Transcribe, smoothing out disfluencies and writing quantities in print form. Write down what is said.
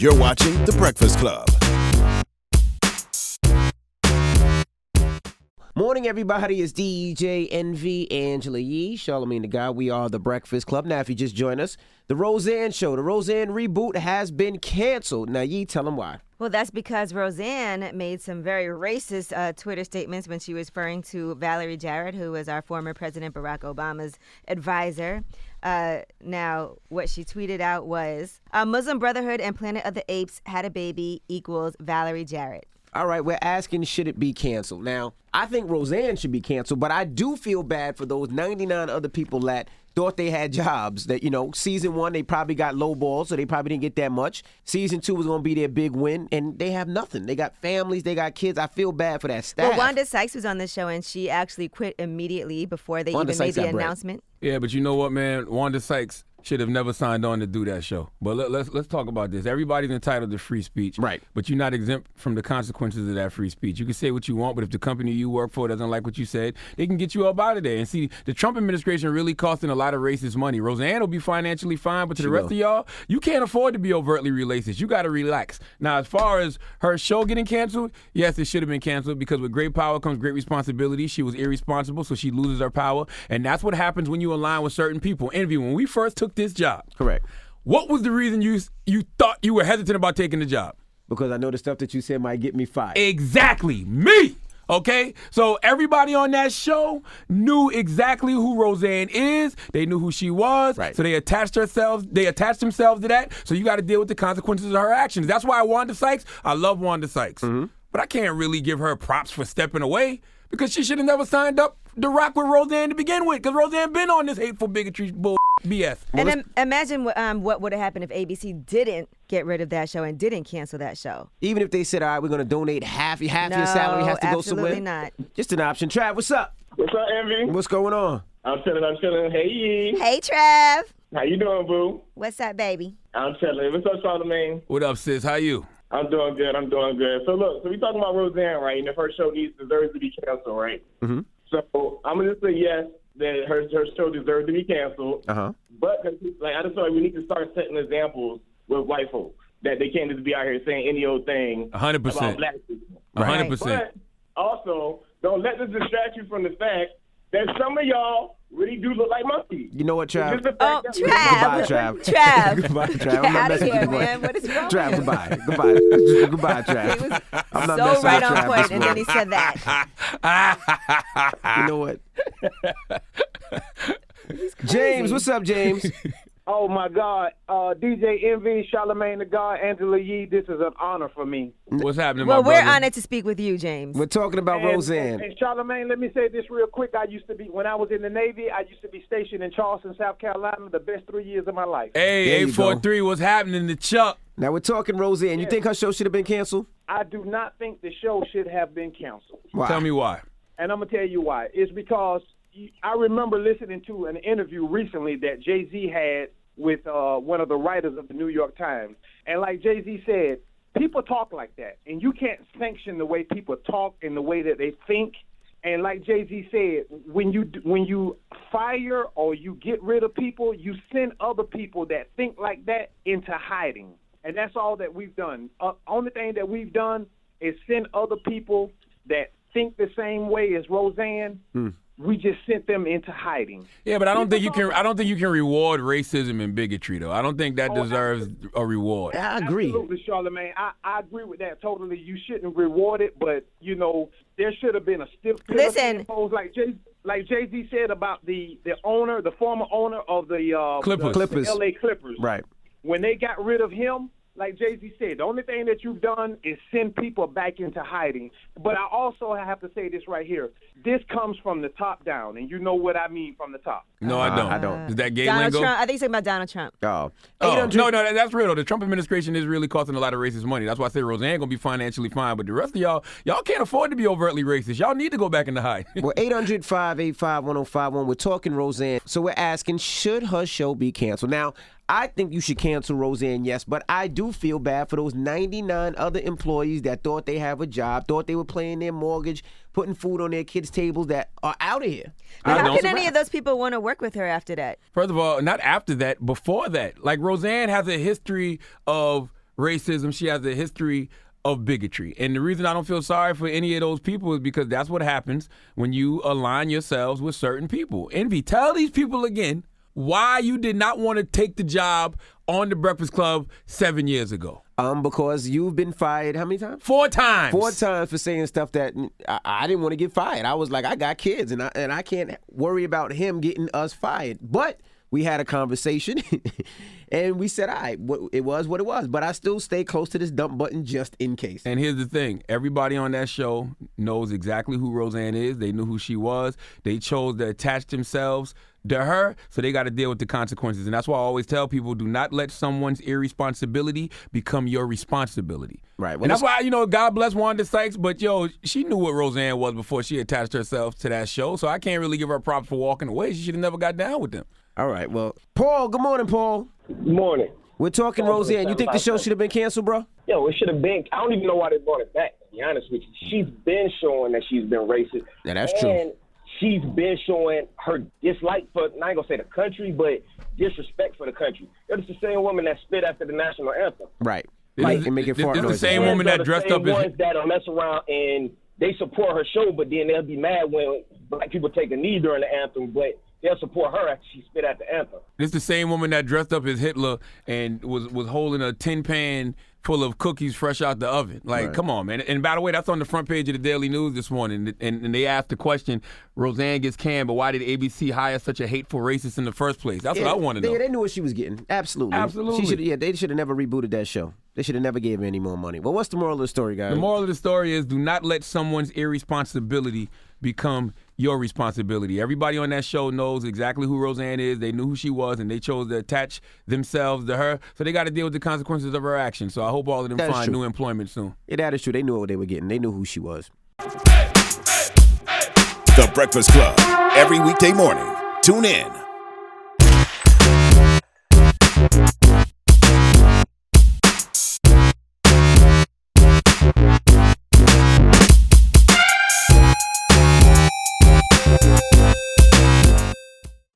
You're watching The Breakfast Club. Morning, everybody. It's DJ NV, Angela Yee, Charlamagne the Guy. We are The Breakfast Club. Now, if you just joined us, the Roseanne show, the Roseanne reboot has been canceled. Now, Yee, tell them why. Well, that's because Roseanne made some very racist Twitter statements when she was referring to Valerie Jarrett, who was our former President Barack Obama's advisor. Now, what she tweeted out was, Muslim Brotherhood and Planet of the Apes had a baby equals Valerie Jarrett. All right, we're asking, should it be canceled? Now, I think Roseanne should be canceled, but I do feel bad for those 99 other people that thought they had jobs. That, season 1, they probably got low balls, so they probably didn't get that much. Season 2 was going to be their big win, and they have nothing. They got families, they got kids. I feel bad for that staff. Well, Wanda Sykes was on the show, and she actually quit immediately before they even made the announcement. Yeah, but you know what, man? Wanda Sykes should have never signed on to do that show. But let's talk about this. Everybody's entitled to free speech. Right. But you're not exempt from the consequences of that free speech. You can say what you want, but if the company you work for doesn't like what you said, they can get you up out of there. And see, the Trump administration really costing a lot of racist money. Roseanne will be financially fine, but to the rest of y'all, you can't afford to be overtly racist. You got to relax. Now, as far as her show getting canceled, yes, it should have been canceled because with great power comes great responsibility. She was irresponsible, so she loses her power. And that's what happens when you align with certain people. Envy, when we first took this job, correct. What was the reason you thought you were hesitant about taking the job? Because I know the stuff that you said might get me fired. Exactly. Me. Okay? So everybody on that show knew exactly who Roseanne is. They knew who she was. Right. So they attached themselves to that. So you got to deal with the consequences of her actions. That's why Wanda Sykes, I love Wanda Sykes. Mm-hmm. But I can't really give her props for stepping away because she should have never signed up to rock with Roseanne to begin with, because Roseanne been on this hateful bigotry bull BS. And imagine what would have happened if ABC didn't get rid of that show and didn't cancel that show. Even if they said, all right, we're going to donate half your salary has to go somewhere. Absolutely not. Just an option. Trav, what's up? What's up, Envy? What's going on? I'm chilling. Hey, Yee. Hey, Trav. How you doing, boo? What's up, baby? I'm chilling. What's up, Charlamagne? What up, sis? How you? I'm doing good. So look, we talking about Roseanne, right? And if her show deserves to be canceled, right? Mm-hmm. So I'm going to say yes, that her show deserves to be canceled. Uh-huh. But I just feel like we need to start setting examples with white folks, that they can't just be out here saying any old thing 100%. about black people. 100%. But also, don't let this distract you from the fact that some of y'all really do look like monkeys. You know what, Trav? Trav. Goodbye, Trav. Trav. Goodbye, Trav. Get I'm not out of messing here, with you, man. What is wrong Trav, with goodbye. Goodbye, Trav. He was I'm not so messing right with on Trav point, this and then he morning. said that. You know what? James, what's up, James? Oh, my God. DJ Envy, Charlamagne the God, Angela Yee, this is an honor for me. What's happening, Well, my we're brother? honored to speak with you, James. We're talking about Roseanne. And Charlamagne, let me say this real quick. When I was in the Navy, I used to be stationed in Charleston, South Carolina, the best 3 years of my life. Hey, There you 843, what's happening to Chuck? Now we're talking Roseanne. You think her show should have been canceled? I do not think the show should have been canceled. Why? Tell me why. And I'm going to tell you why. It's because I remember listening to an interview recently that Jay-Z had with one of the writers of the New York Times. And like Jay-Z said, people talk like that. And you can't sanction the way people talk and the way that they think. And like Jay-Z said, when you fire or you get rid of people, you send other people that think like that into hiding. And that's all that we've done. Only thing that we've done is send other people that think the same way as Roseanne. We just sent them into hiding. Yeah, but I don't think you can reward racism and bigotry, though. I don't think that deserves a reward. I agree. Absolutely, Charlamagne. I agree with that totally. You shouldn't reward it, but there should have been a stiff penalty imposed, like Jay-Z said about the former owner of the Clippers. the LA Clippers. Right. When they got rid of him, like Jay-Z said, the only thing that you've done is send people back into hiding. But I also have to say this right here. This comes from the top down, and you know what I mean from the top. No, I don't. I don't. Is that gay Donald lingo? Trump. I think he's talking about Donald Trump. Oh. No, that's real, though. The Trump administration is really costing a lot of racist money. That's why I say Roseanne going to be financially fine, but the rest of y'all can't afford to be overtly racist. Y'all need to go back in the hide. Well, 800-585-1051. We're talking Roseanne. So we're asking, should her show be canceled? Now, I think you should cancel Roseanne, yes, but I do feel bad for those 99 other employees that thought they have a job, thought they were paying their mortgage, putting food on their kids' tables that are out of here. But how can any of those people want to work with her after that? First of all, not after that, before that. Like, Roseanne has a history of racism. She has a history of bigotry. And the reason I don't feel sorry for any of those people is because that's what happens when you align yourselves with certain people. Envy, tell these people again why you did not want to take the job on The Breakfast Club 7 years ago. Because you've been fired how many times? 4 times. 4 times for saying stuff that I didn't want to get fired. I was like, I got kids, and I can't worry about him getting us fired. But we had a conversation, and we said, all right, it was what it was. But I still stay close to this dump button just in case. And here's the thing. Everybody on that show knows exactly who Roseanne is. They knew who she was. They chose to attach themselves to her, so they got to deal with the consequences. And that's why I always tell people, do not let someone's irresponsibility become your responsibility. Right. Well, And that's why, God bless Wanda Sykes, but, she knew what Roseanne was before she attached herself to that show, so I can't really give her props for walking away. She should have never got down with them. All right, well, Paul, good morning, Paul. Good morning. We're talking Roseanne. You think the show should have been canceled, bro? Yo, it should have been. I don't even know why they brought it back, to be honest with you. She's been showing that she's been racist. Yeah, that's true. And she's been showing her dislike for, I ain't going to say the country, but disrespect for the country. It's the same woman that spit after the national anthem. Right. And making fart It's the noises. same woman that dressed up as... ones that'll mess around and they support her show, but then they'll be mad when black people take a knee during the anthem, but they'll support her after she spit at the anthem. This the same woman that dressed up as Hitler and was holding a tin pan full of cookies fresh out the oven. Like, Come on, man. And by the way, that's on the front page of the Daily News this morning. And they asked the question, Roseanne gets canned, but why did ABC hire such a hateful racist in the first place? That's what I want to know. They knew what she was getting. Absolutely. They should have never rebooted that show. They should have never gave her any more money. Well, what's the moral of the story, guys? The moral of the story is do not let someone's irresponsibility become your responsibility. Everybody on that show knows exactly who Roseanne is. They knew who she was, and they chose to attach themselves to her. So they got to deal with the consequences of her actions. So I hope all of them find new employment soon. Yeah, that is true. They knew what they were getting. They knew who she was. The Breakfast Club. Every weekday morning. Tune in